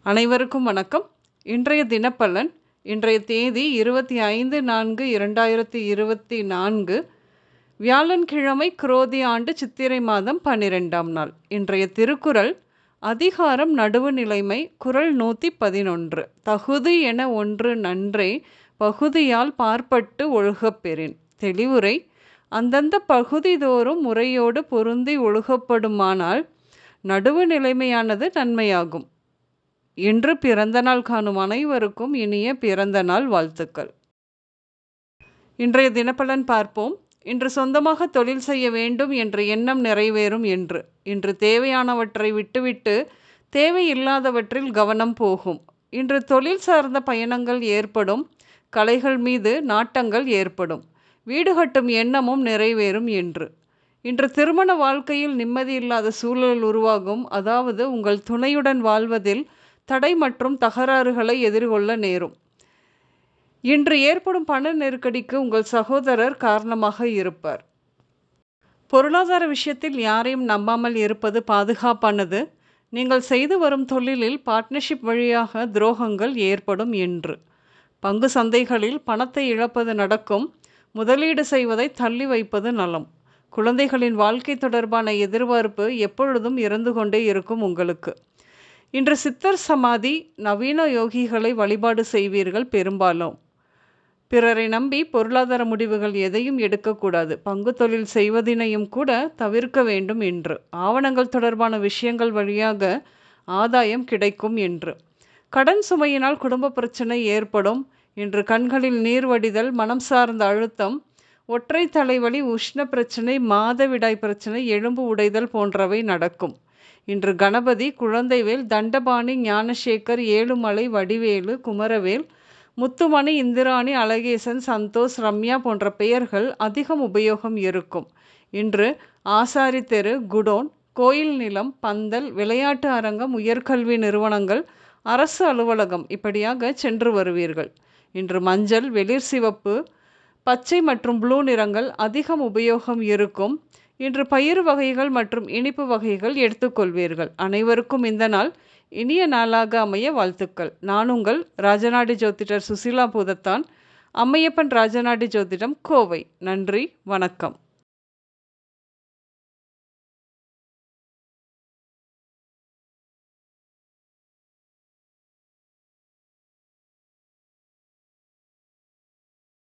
அனைவருக்கும் வணக்கம். இன்றைய தினப்பலன். இன்றைய தேதி 25/4/2024 வியாழன்கிழமை, குரோதி ஆண்டு சித்திரை மாதம் 12ஆம் நாள். இன்றைய திருக்குறள் அதிகாரம் நடுவுநிலைமை. குறள் 111. தகுதி என ஒன்று நன்றே பகுதியால் பார்ப்பட்டு ஒழுகப் பெறின். தெளிவுரை: அந்தந்த பகுதிதோறும் முறையோடு பொருந்தி ஒழுகப்படுமானால் நடுவு நிலைமையானது நன்மையாகும். இன்று பிறந்தநாள் காணும் அனைவருக்கும் இனிய பிறந்தநாள் வாழ்த்துக்கள். இன்றைய தினப்பலன் பார்ப்போம். இன்று சொந்தமாக தொழில் செய்ய வேண்டும் என்ற எண்ணம் நிறைவேறும் என்று. இன்று தேவையானவற்றை விட்டுவிட்டு தேவையில்லாதவற்றில் கவனம் போகும். இன்று தொழில் சார்ந்த பயணங்கள் ஏற்படும். கலைகள் மீது நாட்டங்கள் ஏற்படும். வீடு கட்டும் எண்ணமும் நிறைவேறும் என்று. இன்று திருமண வாழ்க்கையில் நிம்மதியில்லாத சூழல் உருவாகும். அதாவது உங்கள் துணையுடன் வாழ்வதில் தடை மற்றும் தகராறுகளை எதிர்கொள்ள நேரும். இன்று ஏற்படும் பண நெருக்கடிக்கு உங்கள் சகோதரர் காரணமாக இருப்பார். பொருளாதார விஷயத்தில் யாரையும் நம்பாமல் இருப்பது பாதுகாப்பானது. நீங்கள் செய்து வரும் தொழிலில் பார்ட்னர்ஷிப் வழியாக துரோகங்கள் ஏற்படும் என்று. பங்கு சந்தைகளில் பணத்தை இழப்பது நடக்கும். முதலீடு செய்வதை தள்ளி வைப்பது நலம். குழந்தைகளின் வாழ்க்கை தொடர்பான எதிர்பார்ப்பு எப்பொழுதும் இருந்து கொண்டே இருக்கும் உங்களுக்கு. இன்று சித்தர் சமாதி, நவீன யோகிகளை வழிபாடு செய்வீர்கள். பெரும்பாலும் பிறரை நம்பி பொருளாதார முடிவுகள் எதையும் எடுக்கக்கூடாது. பங்கு தொழில் செய்வதினையும் கூட தவிர்க்க வேண்டும் என்று. ஆவணங்கள் தொடர்பான விஷயங்கள் வழியாக ஆதாயம் கிடைக்கும் என்று. கடன் சுமையினால் குடும்ப பிரச்சனை ஏற்படும். இன்று கண்களில் நீர் வடிதல், மனம் சார்ந்த அழுத்தம், ஒற்றை தலைவலி, உஷ்ண பிரச்சனை, மாதவிடாய் பிரச்சனை, எலும்பு உடைதல் போன்றவை நடக்கும். இன்று கணபதி, குழந்தைவேல், தண்டபாணி, ஞானசேகர், ஏழுமலை, வடிவேலு, குமரவேல், முத்துமணி, இந்திராணி, அழகேசன், சந்தோஷ், ரம்யா போன்ற பெயர்கள் அதிகம் உபயோகம் இருக்கும். இன்று ஆசாரி தெரு, குடோன், கோயில் நிலம், பந்தல், விளையாட்டு அரங்கம், உயர்கல்வி நிறுவனங்கள், அரசு அலுவலகம் இப்படியாக சென்று வருவீர்கள். இன்று மஞ்சள், வெளிர் சிவப்பு, பச்சை மற்றும் ப்ளூ நிறங்கள் அதிகம் உபயோகம் இருக்கும். இன்று பயிறு வகைகள் மற்றும் இனிப்பு வகைகள் எடுத்துக்கொள்வீர்கள். அனைவருக்கும் இந்த நாள் இனிய நாளாக அமைய வாழ்த்துக்கள். நான் உங்கள் ராஜநாடி ஜோதிடர் சுசிலா பூதத்தான், அம்மையப்பன் ராஜநாடி ஜோதிடம், கோவை. நன்றி, வணக்கம்.